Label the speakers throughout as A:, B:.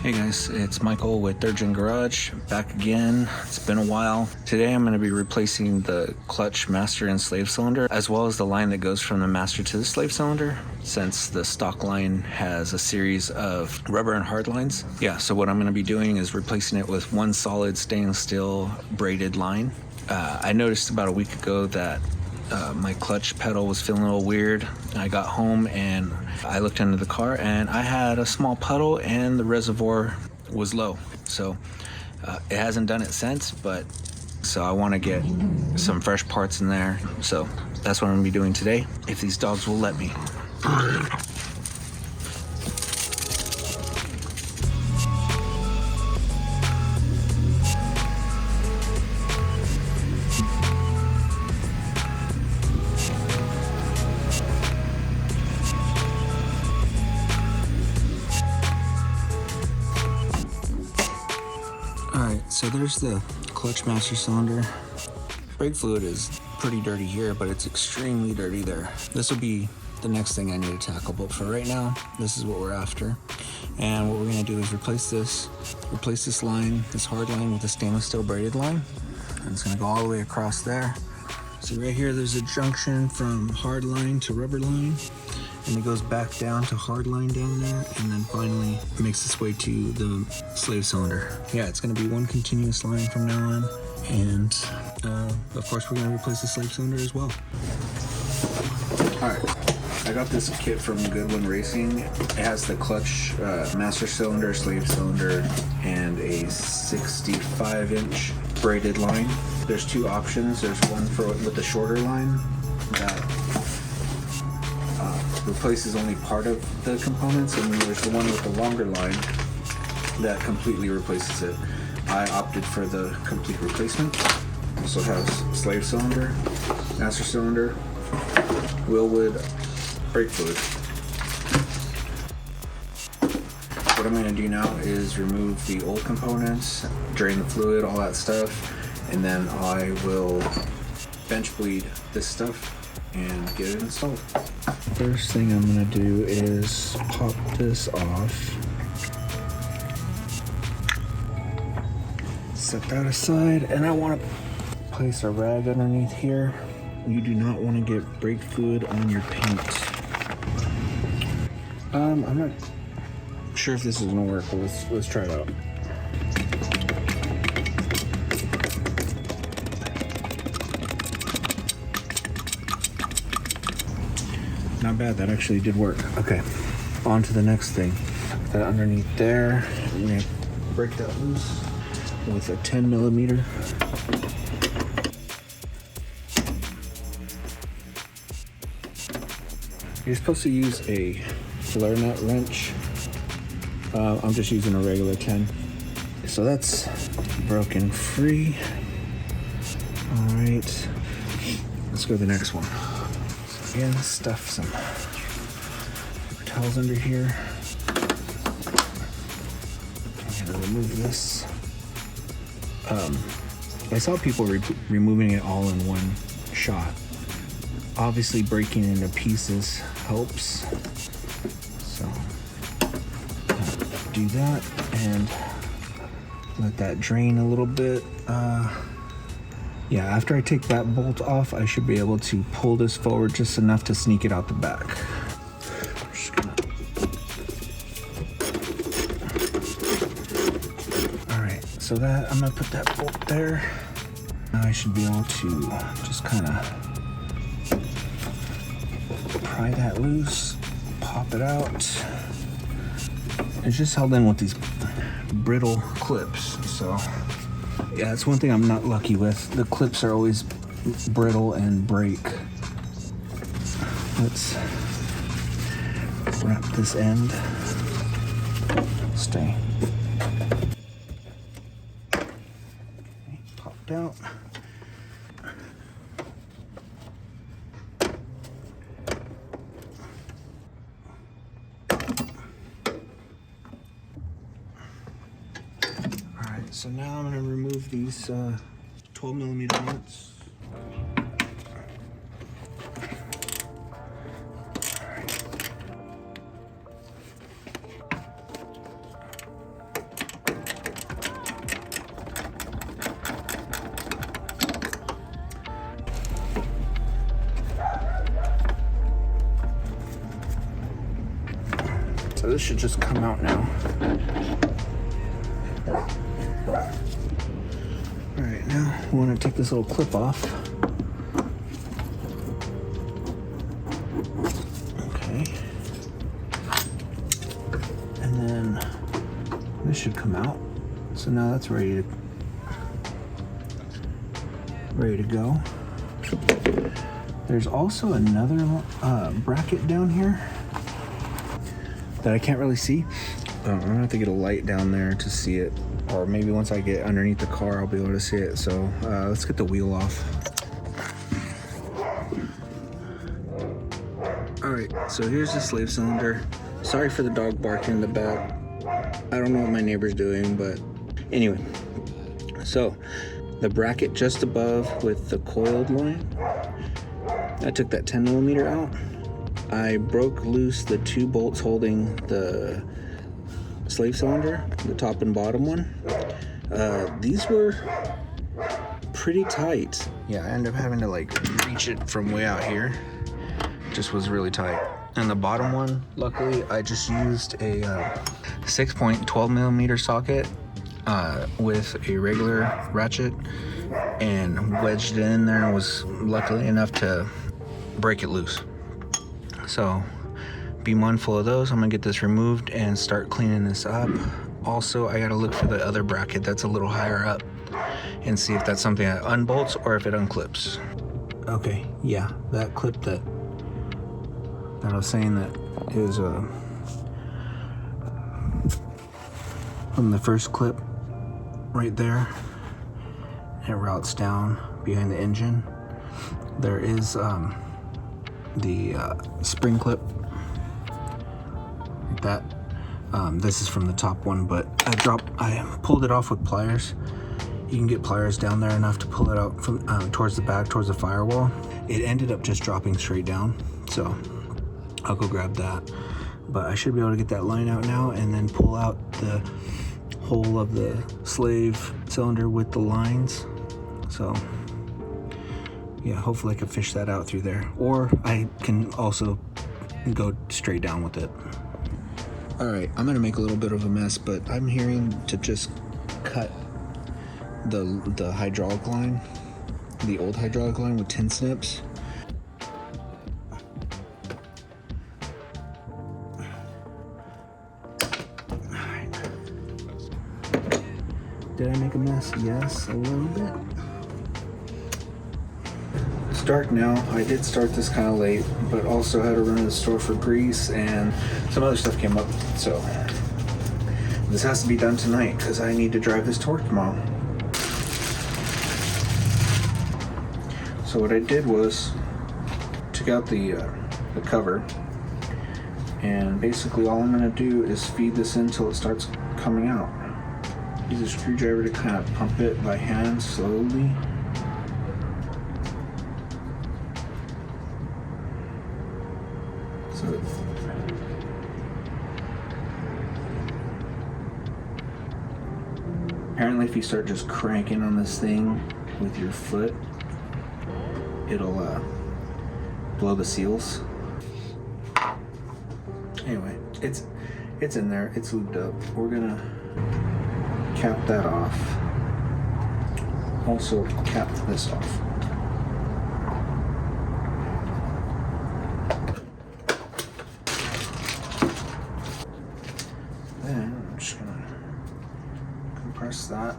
A: Hey guys, it's Michael with Third Gen Garage, back again. It's been a while. Today I'm going to be replacing the clutch, master, and slave cylinder, as well as the line that goes from the master to the slave cylinder, since the stock line has a series of rubber and hard lines. Yeah, so what I'm going to be doing is replacing it with one solid stainless steel braided line. I noticed about a week ago that my clutch pedal was feeling a little weird. I got home and I looked under the car and I had a small puddle and the reservoir was low. So it hasn't done it since, but so I want to get some fresh parts in there. So that's what I'm gonna be doing today, if these dogs will let me. Alright, so there's the clutch master cylinder. Brake fluid is pretty dirty here, but it's extremely dirty there. This will be the next thing I need to tackle, but for right now, this is what we're after. And what we're going to do is replace this line, this hard line, with a stainless steel braided line. And it's going to go all the way across there. So right here, there's a junction from hard line to rubber line, and it goes back down to hard line down there, and then finally makes its way to the slave cylinder. Yeah, it's going to be one continuous line from now on, and of course we're going to replace the slave cylinder as well. Alright, I got this kit from Goodwin Racing. It has the clutch, master cylinder, slave cylinder, and a 65-inch braided line. There's two options. There's one with the shorter line that replaces only part of the components, and then there's the one with the longer line that completely replaces it. I opted for the complete replacement. So it has slave cylinder, master cylinder, wheel wood, brake fluid. What I'm going to do now is remove the old components, drain the fluid, all that stuff, and then I will bench bleed this stuff and get it installed. First thing I'm going to do is pop this off. Set that aside, and I want to place a rag underneath here. You do not want to get brake fluid on your paint. I'm not sure if this is going to work, but let's try it out. Not bad, that actually did work. Okay, on to the next thing. Put that underneath there. I'm gonna break that loose with a 10mm. You're supposed to use a flare nut wrench. I'm just using a regular 10. So that's broken free. All right, let's go to the next one. Again, stuff some paper towels under here. I'm gonna remove this. I saw people removing it all in one shot. Obviously, breaking it into pieces helps. So, do that and let that drain a little bit. Yeah, after I take that bolt off, I should be able to pull this forward just enough to sneak it out the back. Alright, so that I'm gonna put that bolt there. Now I should be able to just kind of pry that loose, pop it out. It's just held in with these brittle clips, so yeah, it's one thing I'm not lucky with. The clips are always brittle and break. Let's wrap this end. Stay. Okay, popped out. So now I'm going to remove these 12mm nuts. So this should just come out now. Alright, now we want to take this little clip off. Okay. And then this should come out. So now that's ready to go. There's also another bracket down here that I can't really see. I'm gonna have to get a light down there to see it, or maybe once I get underneath the car I'll be able to see it. So let's get the wheel off. Alright, so here's the slave cylinder. Sorry for the dog barking in the back. I don't know what my neighbor's doing, but anyway. So the bracket just above with the coiled line, I took that 10mm out. I broke loose the 2 bolts holding the slave cylinder, the top and bottom one. These were pretty tight. Yeah, I ended up having to like reach it from way out here. Just was really tight. And the bottom one, luckily, I just used a 6.12mm socket with a regular ratchet and wedged it in there, and was luckily enough to break it loose. So be mindful of those. I'm gonna get this removed and start cleaning this up. Also, I gotta look for the other bracket that's a little higher up and see if that's something that unbolts or if it unclips. Okay, yeah, that clip that I was saying that is from the first clip right there. It routes down behind the engine. There is the spring clip like that. This is from the top one, but I pulled it off with pliers. You can get pliers down there enough to pull it out from towards the back, towards the firewall. It ended up just dropping straight down, so I'll go grab that. But I should be able to get that line out now and then pull out the hole of the slave cylinder with the lines. So yeah, hopefully I can fish that out through there, or I can also go straight down with it. All right, I'm gonna make a little bit of a mess, but I'm hearing to just cut the hydraulic line, the old hydraulic line with 10 snips. Did I make a mess? Yes, a little bit. It's dark now. I did start this kind of late, but also had to run to the store for grease and some other stuff came up. So this has to be done tonight because I need to drive this to work tomorrow. So what I did was took out the cover, and basically all I'm going to do is feed this in until it starts coming out. Use a screwdriver to kind of pump it by hand slowly. So apparently if you start just cranking on this thing with your foot, it'll blow the seals. Anyway, it's in there, it's lubed up. We're gonna cap that off. Also cap this off. Then I'm just gonna compress that.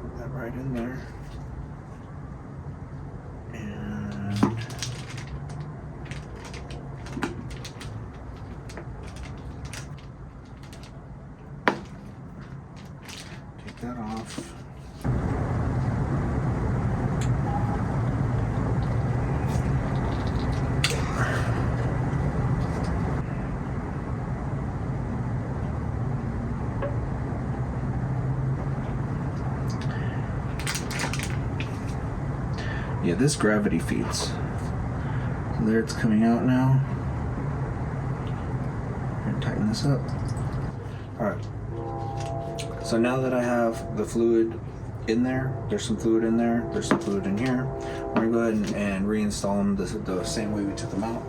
A: Put that right in there. And take that off. Yeah, this gravity feeds. So there it's coming out now. I'm gonna tighten this up. Alright. So now that I have the fluid in there. There's some fluid in there. There's some fluid in here. We're gonna go ahead and reinstall them the same way we took them out.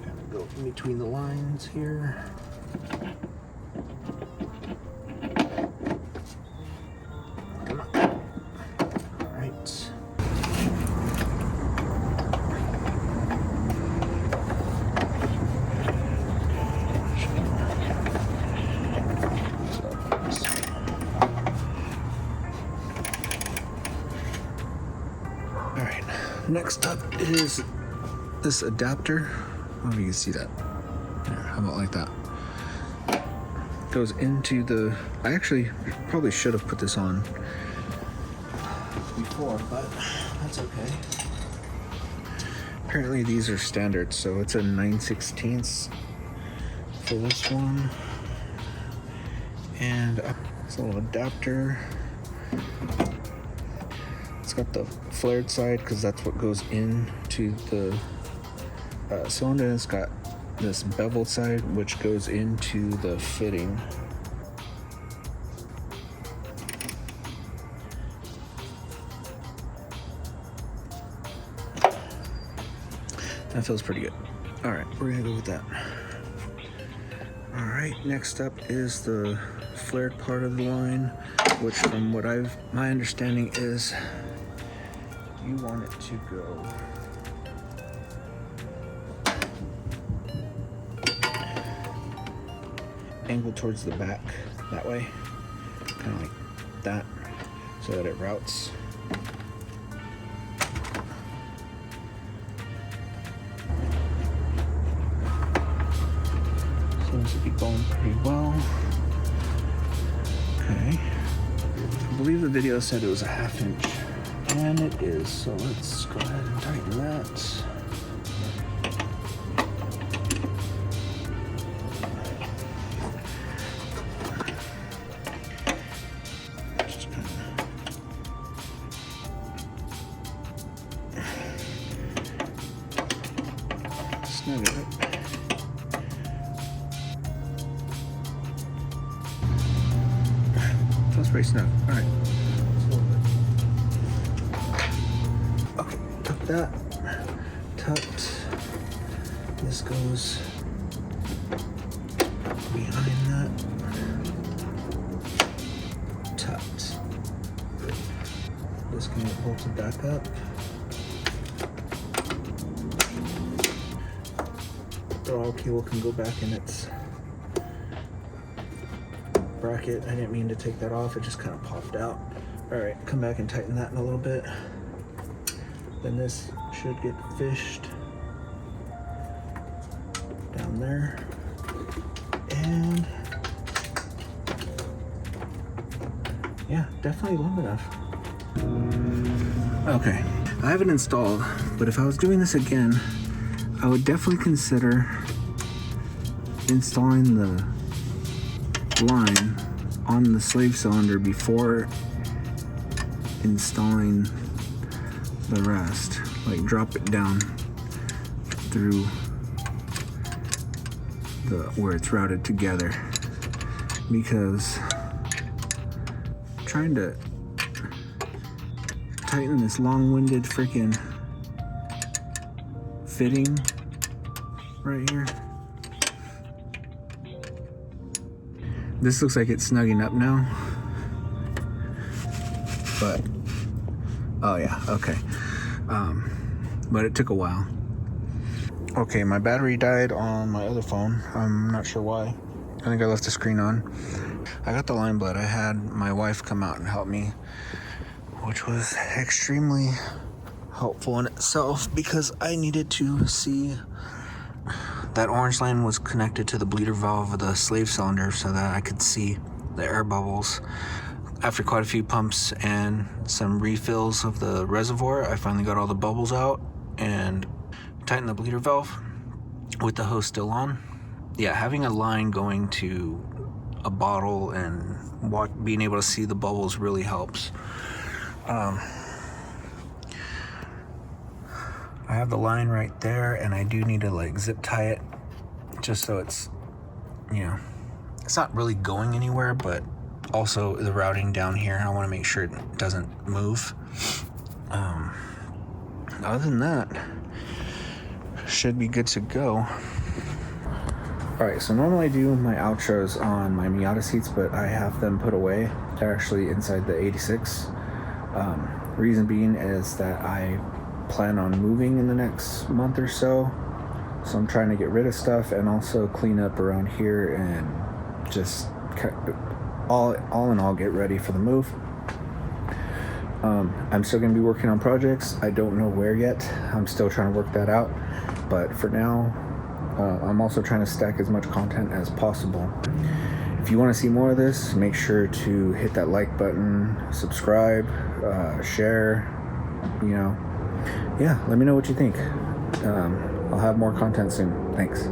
A: Kind of go in between the lines here. Come on. All right. Alright, next up is this adapter. I don't know if you can see that. There, how about like that? Goes into the... I actually probably should have put this on before, but that's okay. Apparently these are standard, so it's a 9/16 for this one. And it's a little adapter. It's got the flared side because that's what goes into the cylinder. It's got this beveled side which goes into the fitting. That feels pretty good. All right, we're gonna go with that. All right, next up is the flared part of the line, which from what my understanding is you want it to go angled towards the back that way, kind of like that, so that it routes. Seems to be going pretty well. Okay, I believe the video said it was a 1/2 inch, and it is, so let's go ahead and tighten that. Snug it up. Feels pretty snug. All right. Okay, tuck that. Tucked. This goes behind that. Tucked. This can get bolted back up. The all cable can go back in its bracket. I didn't mean to take that off, it just kind of popped out. All right, come back and tighten that in a little bit. Then this should get fished down there. And yeah, definitely long enough. Okay, I have it installed, but if I was doing this again, I would definitely consider installing the line on the slave cylinder before installing the rest. Like drop it down through where it's routed together, because trying to tighten this long-winded freaking fitting right here. This looks like it's snugging up now, but oh yeah, okay. But it took a while. Okay, my battery died on my other phone. I'm not sure why. I think I left the screen on. I got the line blood. I had my wife come out and help me, which was extremely helpful in itself, because I needed to see that orange line was connected to the bleeder valve of the slave cylinder so that I could see the air bubbles. After quite a few pumps and some refills of the reservoir, I finally got all the bubbles out and tightened the bleeder valve with the hose still on. Yeah, having a line going to a bottle and being able to see the bubbles really helps. I have the line right there, and I do need to like zip tie it just so it's, you know, it's not really going anywhere, but Also, the routing down here, I want to make sure it doesn't move. Other than that, should be good to go. Alright, so normally I do my outros on my Miata seats, but I have them put away. They're actually inside the 86. Reason being is that I plan on moving in the next month or so. So I'm trying to get rid of stuff and also clean up around here and just all in all get ready for the move. I'm still going to be working on projects. I don't know where yet. I'm still trying to work that out. But for now, I'm also trying to stack as much content as possible. If you want to see more of this, make sure to hit that like button, subscribe, share, yeah, let me know what you think. I'll have more content soon. Thanks.